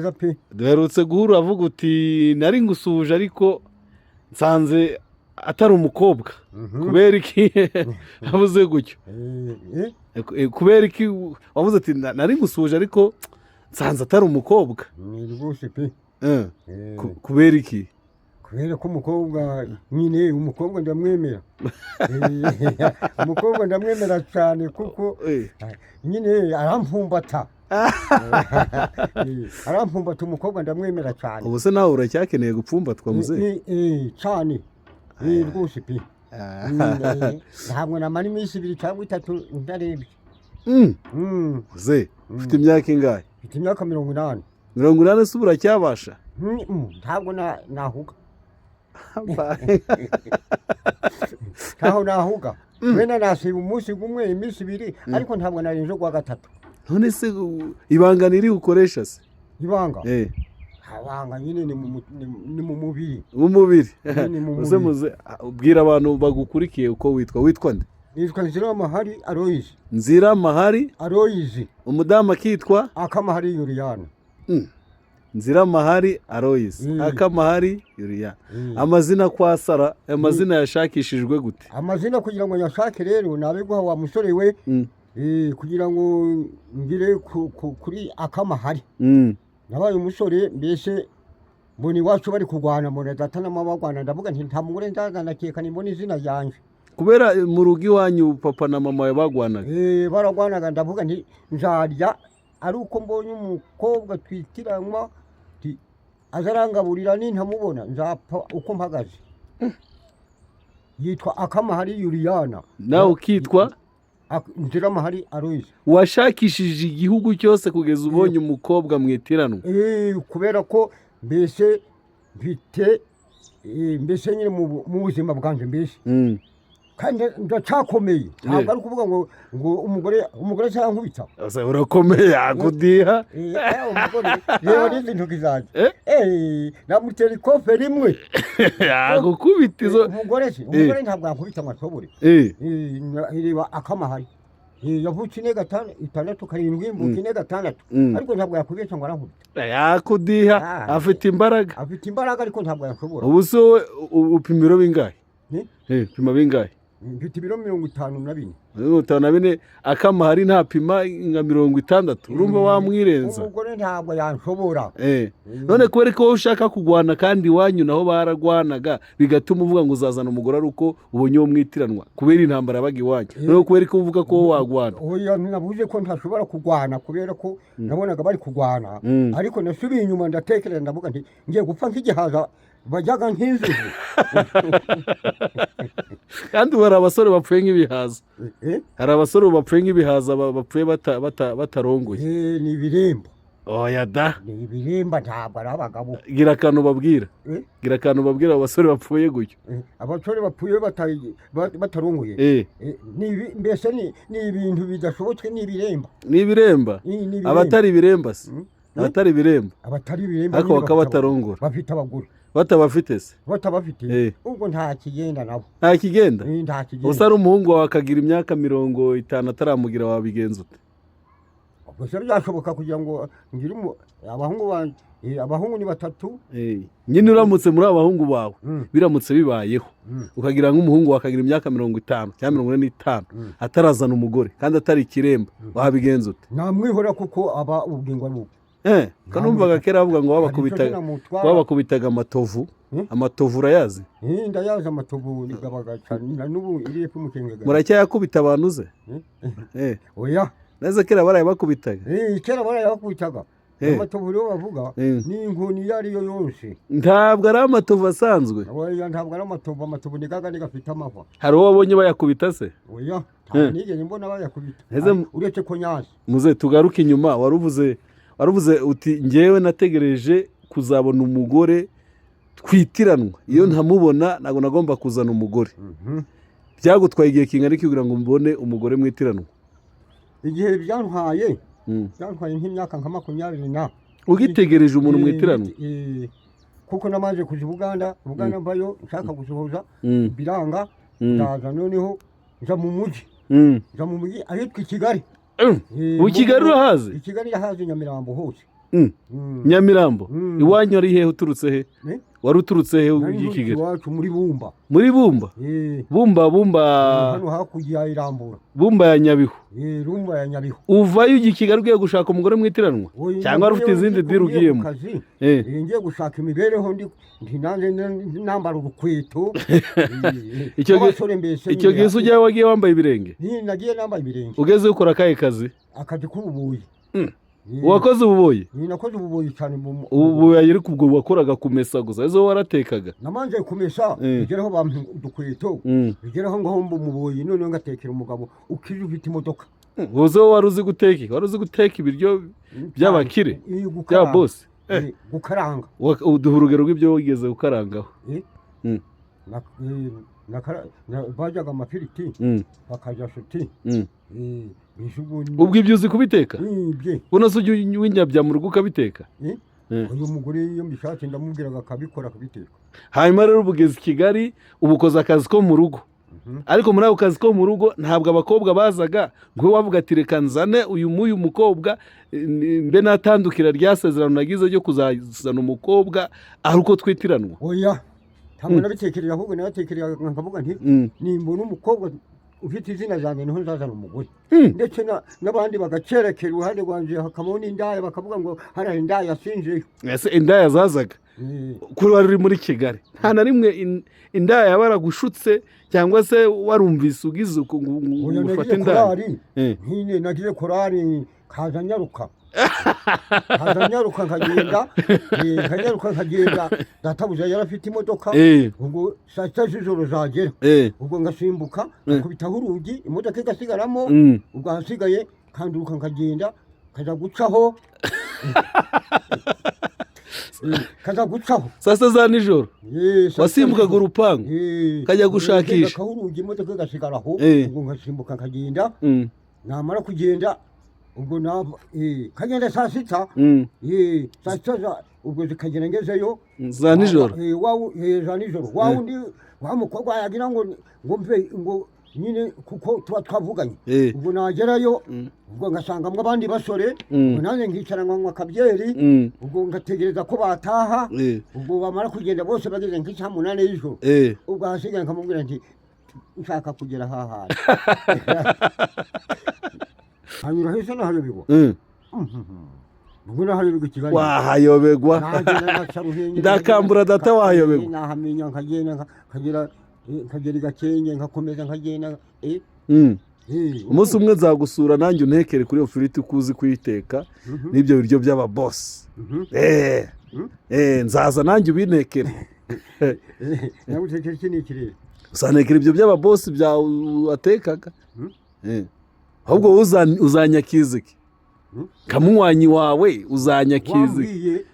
neza pe. duherutse guhura avuga uti nari ngusuje ariko nsanze atari umukobwa. Kubera iki avuze gutyo? Kubera iki wavuze ati nari ngusuje ariko nsanze atari umukobwa? Ni rwose pe. Kubera iki? Kubera ko umukobwa nyine umukobwa ndamwemera. Umukobwa ndamwemera cyane kuko nyine arampfumbata. Arampfumbata umukobwa ndamwemera cyane. Ubu se nawe uracyakeneye gupfumbatwa muze? Cyane. Rwose pe. Ntabwo namara iminsi 2 cyangwa 3 ntarebye. Muze ufite imyaka ingahe? Mfite imyaka 80. 80 se uracyabasha? Ntabwo nahuga. Ntaho nahuga. Wenda nasiba umunsi gumwe iminsi 2 ariko ntabwo narinje kwa gatatu. None se ibanga niri ukoresha se? Ibanga? Abanga nyine ni mu mubiri. Mu mubiri. Muze ubwira abantu bagukurikiye uko witwa nde? Nitwa Nziramahari Aloys. Nziramahari Aloys. Umudamu akitwa Akamahari Juliana. Nziramahari Aloys. Akamahari Juliana. Amazina kwa Sara, amazina yashakishijwe gute? Amazina kugira ngo yashake rero nabiguha wa musore we. Kugira ngo ngire kuri Akamahari. Nabaye umusore mbese mboni wacu bari kugwana mbona data n'amabagwana ndavuga nti nta mugore ndazana keka nimbona izina yanje. Kubera mu rugi wanyu papa na mama bagwanaga? Baragwanaga ndavuga nti nzarya ari uko mbonye umukobwa twitiranwa azarangaburira nintamubona nzapfa uko mpagaze. Yitwa Akamahari Juliana. Nawe ukitwa Nziramahari Aloys. Washakishije igihugu cyose kugeza ubonye umukobwa mwitiranwa? Kubera ko mbese mfite mbese nyine mu buzima bwanje mbese. Kandi ndacakomeye. Ntabwo ari kuvuga ngo umugore cyangwa nkubita. Urakomeye akudiha. Umugore reba n'izintu kizaje. Namutera ikofe rimwe. Yagukubita izo. Umugore ntabwo yankubita amashobore. Reba Akamahari. Yavuki ne 6 karindwi mbuki ne 6 ariko ntabwo yakubesha ngo arankubita. Yakudiha afite imbaraga. Afite imbaraga ariko ntabwo yashobora. Ubu so upimiro bingahe? Pima bingahe? Mfite ibiro 54. 54 Akamahari nta pima nka 60. Urumva wamwirenza? Umugore ntabwo yanshobora. None kubera ko ushaka kugwana kandi wanyu naho baragwanaga bigatuma uvuga ngo uzazana umugore ari uko ubonye uwo mwitiranwa kubera intambara yabaga iwanyu. None kubera ko uvuga ko wagwana? Oya nabuze ko ntashobora kugwana kubera ko nabonaga bari kugwana ariko nasubiye inyuma ndatekereza ndavuga nti ngiye gupfa nk'igihaza bajyaga nk'inzuzi. Kandi hari abasore bapfuye nk'ibihaza. Hari abasore bapfuye nk'ibihaza bapfuye batarongoye. Ni ibiremba. Oya da. Ni ibiremba ntabwo ari abagabo. Gira akantu babwira. Gira akantu babwira abasore bapfuye gutyo. Abasore bapfuye batarongoye. Mbese ni ibintu bidashobotse ni ibiremba. Ni ibiremba. Abatari ibiremba se. Abatari ibiremba. Abatari ibiremba. Ariko bakaba batarongora. Bafite abagore. Batabafite se? Batabafite. Ubwo nta kigenda nabo. Nta kigenda? Nta kigenda. Usa ari umuhungu wawe akagira imyaka 50 ataramugira wabigenza ute? Ubwo se byashoboka kugira ngo ngire abahungu ni 3. Nyine uramutse muri abahungu bawe biramutse bibayeho ukagira nk'umuhungu wakagira imyaka 50 cyangwa 45 atarazana umugore kandi atari ikiremba wabigenza ute? Namwihora kuko aba ubwingwa n'ubu. Kanumvaga kera bavuga ngo wabakubitaga amatovu. Amatovu urayazi? Ndayazi amatovu nigabaga cyane n'ubu iriye kumukengega. Muracyayakubita abantu ze? Oya. Neze kera barayabakubitaga? Kera barayabakubitaga. Amatovu rero bavuga ni inkoni yari yo yose. Ntabwo ari amatovu asanzwe. Oya ntabwo ari amatovu nigaga nigafite amava. Hari uwo wabonye bayakubita se? Oya. Nigeze mbona bayakubita. Uretse ko nyazi. Muze tugaruke inyuma waruvuze uti ngewe nategereje kuzabona umugore twitiranwa. Iyo ntamubona nago nagomba kuzana umugore. Byagutwaye igihe kingana kugira ngo mbone umugore mwitiranwa? Igihe byantwaye nk'imyaka nka 20 ugitegereje umuntu mwitiranwa? Kuko namaze kuja Uganda mbayo nshaka gusohoza biranga ndaza noneho nja mu mujyi ahitwa Kigali. Kigali urahazi? Kigali yahazi Nyamirambo hose. Nyamirambo iwanyu ari hehe uturutse he wari uturutse he ujya i Kigali iwacu muri Bumba Bumba hano hakurya irambura Bumba ya Nyabihu Bumba ya Nyabihu uvayo ujya i Kigali ugiye gushaka umugore mwitiranwa cyangwa wari ufite izindi diri ugiyemo ngiye gushaka imibereho ndi nanjye nambara urukweto icyo gihe ujyayo wagiye wambaye ibirenge nagiye nambaye ibirenge ugeze ukora akahe kazi k'ububoyi wakoze ububoyi nakoze ububoyi cyane ububoyi ariko ubwo wakoraga kumesa gusa ezo waratekaga namanje kumesa bigeraho bampa udukweto bigeraho ngaho mba umuboyi none ngatekera umugabo ukije ufite imodoka uze wari uzi guteka ibiryo by'abakire bya boss gukaranga uduha urugero rw'ibyo wigeze gukarangaho bajyaga amafiriti bakajya shuti ubwo ibyo uzi kubiteka ubona se ujya winyabya mu rugo ukabiteka uyu mugore iyo mbishatse ndamubwiraga akabikora akabiteka hanyuma rero ubugeze i Kigali ubu ukoze akazi ko mu rugo ariko muri ako kazi ko mu rugo ntabwo abakobwa bazaga ngo wavuga ati reka nzane uyu mukobwa mbe natandukira rya sezerano nagize ryo kuzazana umukobwa ari uko twitiranwa oya ntabwo nabitekereza ahubwo nabatekereza nkavuga nti nimbona umukobwa ufite izina zanjye niho nzazana umugore ndetse n'abandi bagacerekera iruhande rwanjye hakabaho n'indaya bakavuga ngo hariya indaya yasinjeyo ese indaya zazaga kuri wari uri muri Kigali nta na rimwe indaya yaba yaragushutse cyangwa se warumvise ugize ufata indaya nkine nagiye korari kaza nyaruka nkagenda databuja yarafite imodoka ubwo saa sita z'ijoro zagera ubwo ngasimbuka nkubitaho urugi imodoka igasigaramo ubwo ahasigaye kanduruka nkagenda kaza gucaho saa sita za nijoro wasimbukaga urupangu kajya gushakisha urugi imodoka igasigaraho ubwo ngasimbuka nkagenda namara kugenda ubwo kagenda saa sita saa sita ubwo zikagera ngezeyo za nijoro za nijoro wawundi wa mukobwa yagira ngo mve ngo nyine kuko tuba twavuganye ubwo nagerayo ubwo ngasangamo abandi basore ubwo nanjye nkicara nkanywa akabyeri ubwo ngategereza ko bataha ubwo bamara kugenda bose bageze nk'icya 8 y'ijoro ubwo hasigaye nkamubwira nti nshaka kugera hahandi hanyura hese nahayoberwa mbona hayoberwa Kigali wahayoberwa ndakambura data wahayoberwa nahamenya nkagenda nkagera Gakenke nkakomeza nkagenda umunsi umwe nzagusura nanjye untekere kuri iyo firiti ukuzi kuyiteka n'ibyo biryo by'ababosi nzaza nanjye ubintekere nagutekera iki n'ikirere usantekera ibyo by'ababosi byawe watekaga ahubwo uzanyakizike kamunywanyi wawe uzanyakizike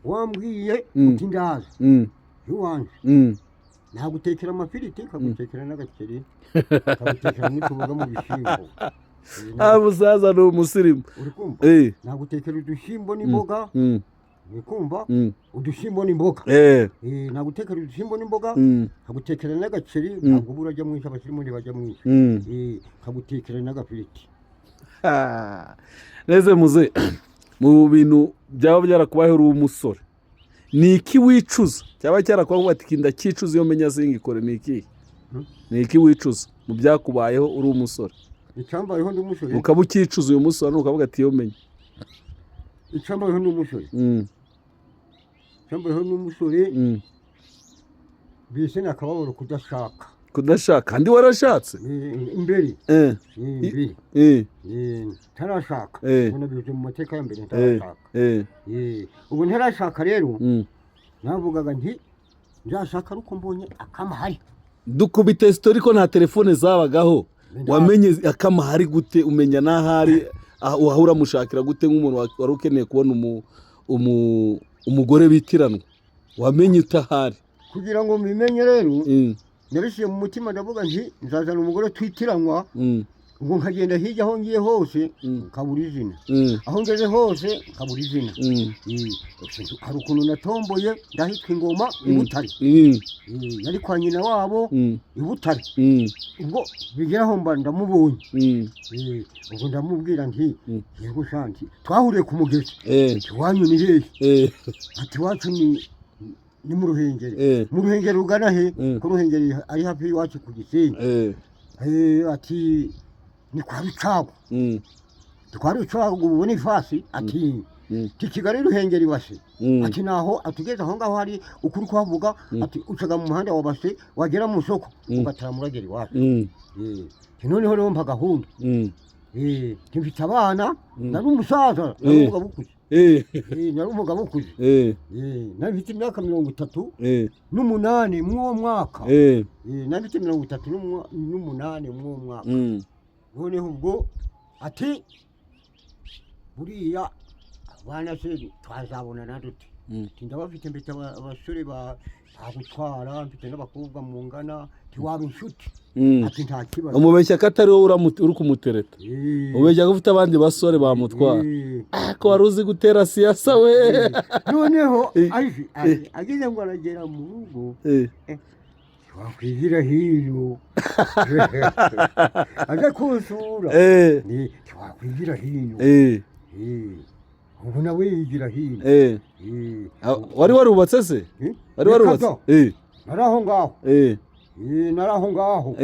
wambwiye uti ndaza iwanjye nagutekera amafiriti kagutekera n'agakeri kagutekera n'utuboga mu bishyimbo musaza ni umusirimu nagutekera udushyimbo n'imboga wikumva udushyimbo n'imboga nagutekera udushyimbo n'imboga kagutekera n'agaceri ntabwo uba urajya mwinshi abasirimu ntibajya mwinshi kagutekera n'agafiriti neze muze mu bintu byaba byarakubayeho uri umusore ni iki wicuza cyaba cyarakubayeho ati kinda cyicuza iyo menya singikore ni iki wicuza mu byakubayeho uri umusore icyambayeho ndi umusore ukaba ukicuza uyu musore ukavuga ati iyo menya icyambayeho ndi umusore icyambayeho ndi umusore bise nakababaro kudashaka kandi warashatse imbere ntarashaka ubona bije mu mateka ya mbere ntarashaka ubu ntarashaka rero navugaga nti nzashaka ariko mbonye akamahari dukubita sitori ko nta telefone zabagaho wamenye akamahari gute umenya n'ahari wahura mushakira gute nk'umuntu wari ukeneye kubona umugore bitiranwa wamenye utahari kugira ngo mbimenye rero nabishiye mu mutima ndavuga nti nzazana umugore twitiranwa ubwo nkagenda hirya aho ngiye hose nkabura izina aho ngeze hose nkabura izina hari ukuntu natomboye ndahitwa ingoma i Butare yari kwa nyina wabo i Butare ubwo bigeraho mba ndamubonye ubwo ndamubwira nti yego shanti twahuriye ku mugezi iwanyu ni hehe ati iwacu ni mu Ruhengeri rugana he ku Ruhengeri ari hafi y'iwacu ku Gisenyi ati ni kwa Rucagu ubu ni fasi ati Kigali Ruhengeri base ati naho atugeze aho ngaho hari ukuri kuhavuga ati ucaga mu muhanda wa base wagera mu soko ugatara muragera iwacu noneho rero mpa gahunda mfite abana nari umusaza nari umugabo ukuze nari umugabo ukuze nari mfite imyaka 38 mw'uwo mwaka nari mfite 38 mw'uwo mwaka noneho ubwo ati buriya abana se twazabonana dute ndabafite mbite abasore bagutwara mfite n'abakobwa mungana tiwaba inshuti ati nta kibazo umubeshya katari wowe uri kumutereta ubeshya ko ufite abandi basore bamutwara ko wari uzi gutera siyasa we noneho ageze ngo aragera mu rugo wakwigira hino aje kunsura wakwigira hino ubu nawe yigira hino wari warubatse se wari warubatse naraho ngaho naraho ngaho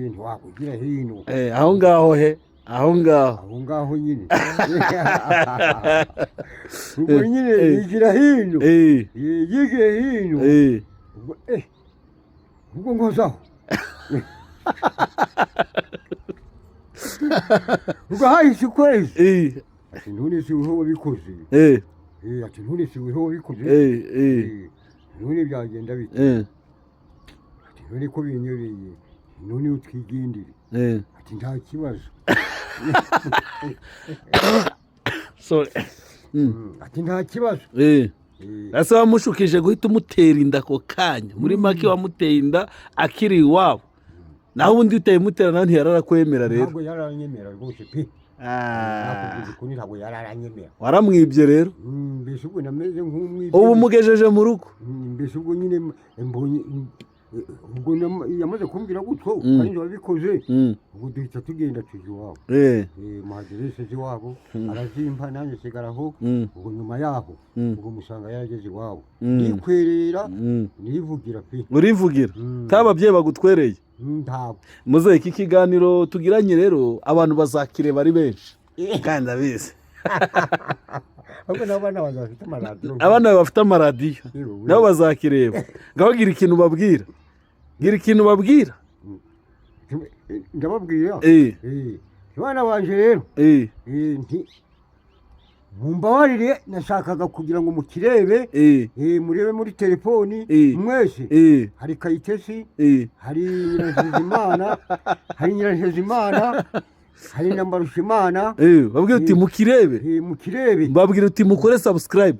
ntiwakwigira hino aho ngaho he aho ngaho nyine ubwo nyine yigira hino yigiye hino ubwo nkozaho ubwo hahise ukwezi ati none si weho wabikoze ati none si weho wabikoze none byagenda bite ati none ko binyobeye none utwigendere ati nta kibazo ati nta kibazo ese wamushukije guhita umutera inda ako kanya muri make wamuteye inda akiri iwabo naho ubundi utayimutera nawe ntiyararakwemera rero ntabwo yararanyemera rwose pe ntabwo yararanyemera waramwibye rero mbese ubwo nameze nk'umwibye ubu mugejeje mu rugo mbese ubwo nyine mbonye ubwo yamaze kumbwira gutyo kandi wabikoze ubwo duhita tugenda tujya iwabo muhagerese iwabo arazimpa nanjye sigaraho ubwo nyuma yaho ubwo musanga yarageze iwabo nikwerera nivugira pe urivugira ababyeyi bagutwereye ntabwo muze iki kiganiro tugiranye rero abantu bazakireba ari benshi kandi abizi abana bafite amaradiyo nabo bazakireba ngaho gira ikintu babwira ndababwira abana banje rero mumbabarire nashakaga kugira ngo mukirebe murebe muri telefoni mwese hari Kayitesi hari Nyirantezimana hari na Mbarushimana babwira uti mukirebe babwira uti mukore subscribe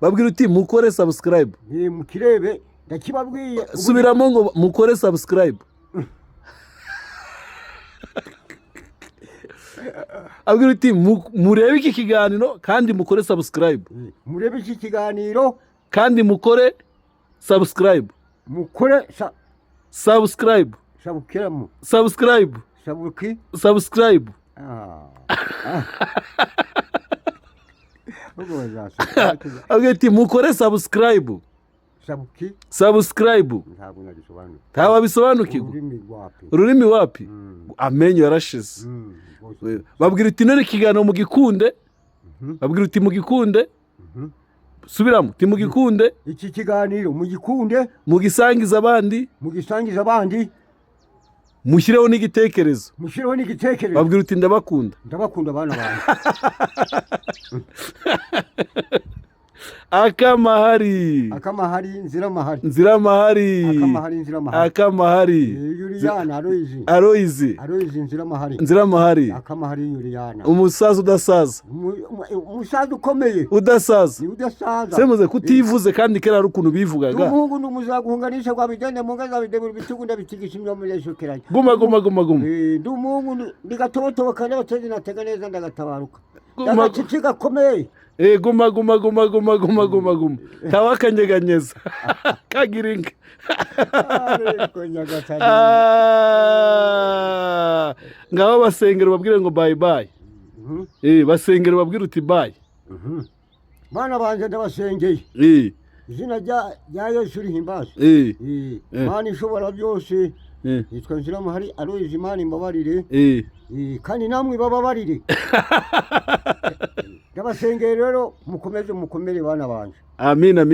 babwira uti mukore subscribe mukirebe ndakibabwiye subiramo ngo mukore subscribe abwira uti murebe iki kiganiro kandi mukore subscribe murebe iki kiganiro kandi mukore subscribe subscribe abwira uti mukore subscribe ntabwo bisobanukirwa ururimi wapi amenyo yarashize babwira uti none ikiganiro mugikunde babwira uti mugikunde subiramo uti mugikunde iki kiganiro mugikunde mugisangiza abandi mushyireho n'igitekerezo babwira uti ndabakunda abana banjye akamahari akamahari nziramahari nziramahari akamahari nziramahari akamahari Yuriyana Aloyizi nziramahari nziramahari akamahari Yuriyana umusaza udasaza umusaza ukomeye udasaza ni udasaza semuze kutivuze kandi kera ari ukuntu bivugaga umuhungu numuzaguhunganisha kwa bigende mu ngaza bidebura bitugu ndabitigisha imyo muri shokeranye guma ndi umuhungu ndigatobotoba kandi abatezi natega neza ndagatabaruka ndagacici gakomeye guma tawakanyeganyeza kagiringa ngaho basengera babwire ngo bye bye basengera babwire uti bye bana banje ndabasengeye izina rya Yesu rihimbaze Mana ishobora byose yitwa Nziramahari Aloyizi Imana imbabarire kandi namwe bababarire ndabasengeye rero mukomere bana banje amina